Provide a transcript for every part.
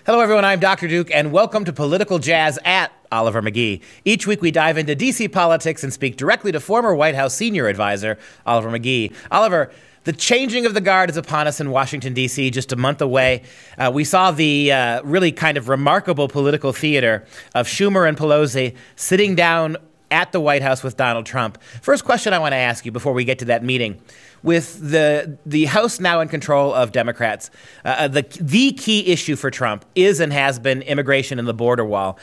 Hello, everyone. I'm Dr. Duke, and welcome to Political Jazz at Oliver McGee. Each week, we dive into D.C. politics and speak directly to former White House senior advisor, Oliver McGee. Oliver, the changing of the guard is upon us in Washington, D.C., just a month away. We saw the really kind of remarkable political theater of Schumer and Pelosi sitting down at the White House with Donald Trump. First question I want to ask you before we get to that meeting. With the House now in control of Democrats, the key issue for Trump is and has been immigration and the border wall.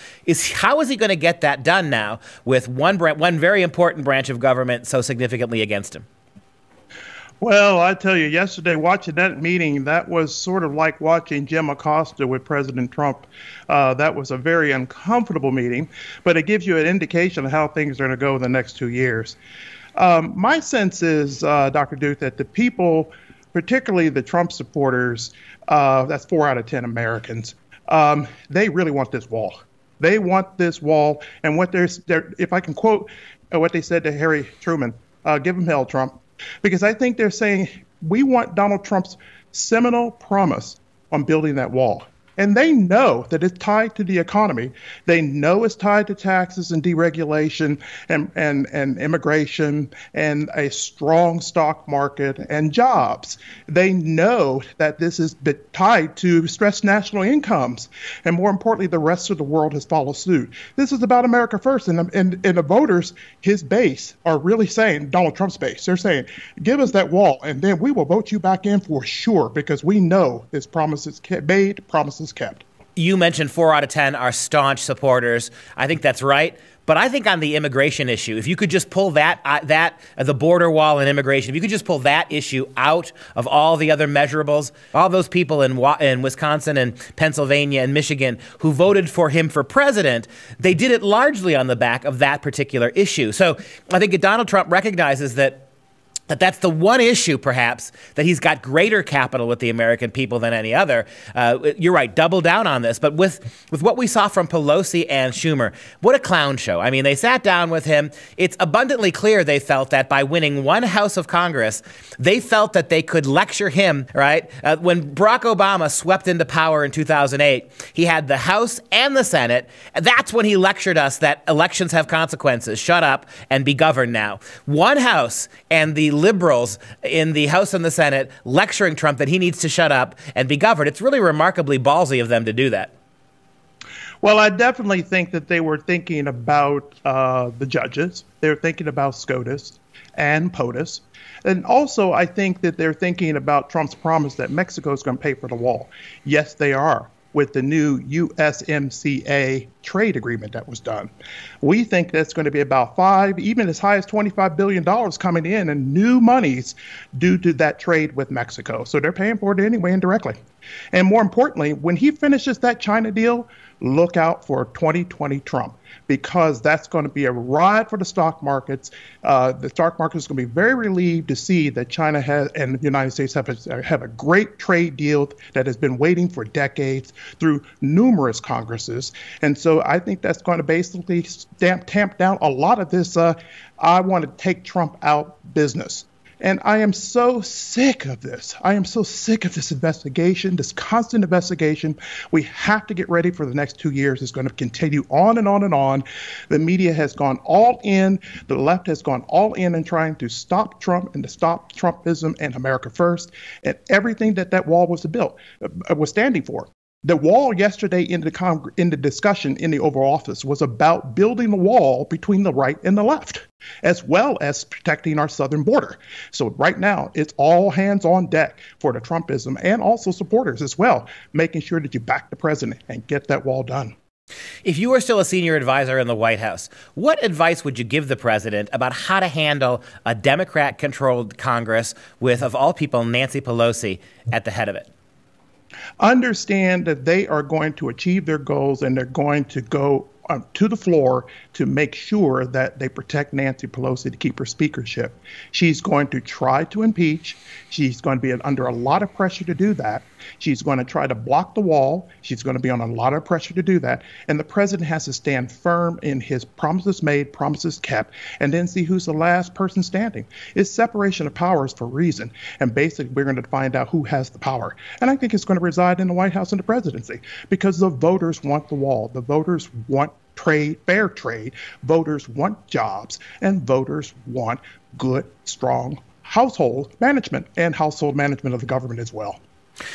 How is he going to get that done now with one very important branch of government so significantly against him? Well, I tell you, yesterday watching that meeting, that was sort of like watching Jim Acosta with President Trump. That was a very uncomfortable meeting, but it gives you an indication of how things are going to go in the next 2 years. My sense is, Dr. Duke, that the people, particularly the Trump supporters, that's 4 out of 10 Americans, they really want this wall. They want this wall. And what if I can quote what they said to Harry Truman, give him hell, Trump. Because I think they're saying we want Donald Trump's seminal promise on building that wall. And they know that it's tied to the economy. They know it's tied to taxes and deregulation and immigration and a strong stock market and jobs. They know that this is tied to stressed national incomes. And more importantly, the rest of the world has followed suit. This is about America first. And the voters, his base, are really saying, Donald Trump's base, they're saying, give us that wall and then we will vote you back in for sure because we know his promises made, promises kept. You mentioned 4 out of 10 are staunch supporters. I think that's right. But I think on the immigration issue, if you could just pull the border wall and immigration, if you could just pull that issue out of all the other measurables, all those people in Wisconsin and Pennsylvania and Michigan who voted for him for president, they did it largely on the back of that particular issue. So I think that Donald Trump recognizes that's the one issue, perhaps, that he's got greater capital with the American people than any other. You're right, double down on this. But with what we saw from Pelosi and Schumer, what a clown show. I mean, they sat down with him. It's abundantly clear they felt that by winning one House of Congress, they felt that they could lecture him, right? When Barack Obama swept into power in 2008, he had the House and the Senate. That's when he lectured us that elections have consequences. Shut up and be governed now. One House and the liberals in the House and the Senate lecturing Trump that he needs to shut up and be governed. It's really remarkably ballsy of them to do that. Well, I definitely think that they were thinking about the judges. They were thinking about SCOTUS and POTUS. And also, I think that they're thinking about Trump's promise that Mexico is going to pay for the wall. Yes, they are, with the new USMCA trade agreement that was done. We think that's going to be about even as high as $25 billion coming in new monies due to that trade with Mexico. So they're paying for it anyway indirectly. And more importantly, when he finishes that China deal, look out for 2020 Trump, because that's going to be a ride for the stock markets. The stock market is going to be very relieved to see that China and the United States have a great trade deal that has been waiting for decades through numerous Congresses. And so I think that's going to basically tamp down a lot of this I want to take Trump out business. And I am so sick of this. I am so sick of this investigation, this constant investigation. We have to get ready for the next 2 years. It's going to continue on and on and on. The media has gone all in. The left has gone all in trying to stop Trump and to stop Trumpism and America first and everything that wall was standing for. The wall yesterday in the discussion in the Oval Office was about building a wall between the right and the left, as well as protecting our southern border. So right now, it's all hands on deck for the Trumpism and also supporters as well, making sure that you back the president and get that wall done. If you were still a senior advisor in the White House, what advice would you give the president about how to handle a Democrat-controlled Congress with, of all people, Nancy Pelosi at the head of it? Understand that they are going to achieve their goals and they're going to go to the floor to make sure that they protect Nancy Pelosi to keep her speakership. She's going to try to impeach. She's going to be under a lot of pressure to do that. She's going to try to block the wall. She's going to be on a lot of pressure to do that. And the president has to stand firm in his promises made, promises kept, and then see who's the last person standing. It's separation of powers for a reason. And basically, we're going to find out who has the power. And I think it's going to reside in the White House and the presidency because the voters want the wall. The voters want trade, fair trade. Voters want jobs, and voters want good, strong household management and household management of the government as well.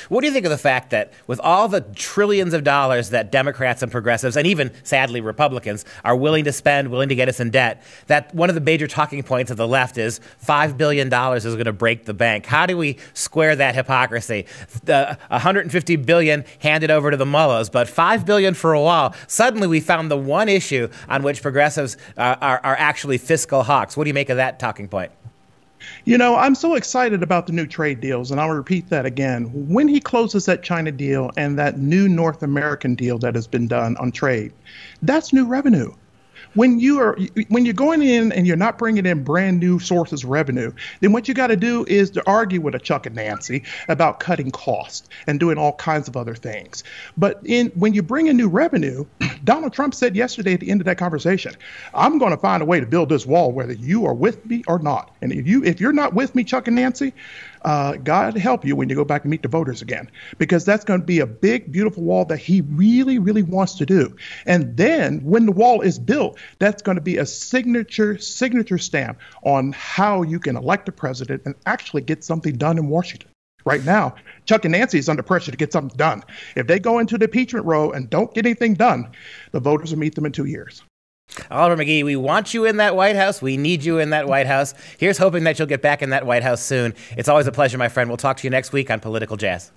What do you think of the fact that with all the trillions of dollars that Democrats and progressives and even, sadly, Republicans are willing to spend, willing to get us in debt, that one of the major talking points of the left is $5 billion is going to break the bank? How do we square that hypocrisy? The $150 billion handed over to the mullahs, but $5 billion for a wall. Suddenly we found the one issue on which progressives are actually fiscal hawks. What do you make of that talking point? You know, I'm so excited about the new trade deals, and I'll repeat that again. When he closes that China deal and that new North American deal that has been done on trade, that's new revenue. When you're going in and you're not bringing in brand new sources of revenue, then what you got to do is to argue with a Chuck and Nancy about cutting costs and doing all kinds of other things. But when you bring in new revenue, Donald Trump said yesterday at the end of that conversation, I'm going to find a way to build this wall whether you are with me or not. And if you're not with me, Chuck and Nancy, God help you when you go back and meet the voters again, because that's going to be a big, beautiful wall that he really, really wants to do. And then when the wall is built, that's going to be a signature stamp on how you can elect a president and actually get something done in Washington. Right now, Chuck and Nancy is under pressure to get something done. If they go into the impeachment row and don't get anything done, the voters will meet them in 2 years. Oliver McGee, we want you in that White House. We need you in that White House. Here's hoping that you'll get back in that White House soon. It's always a pleasure, my friend. We'll talk to you next week on Political Jazz.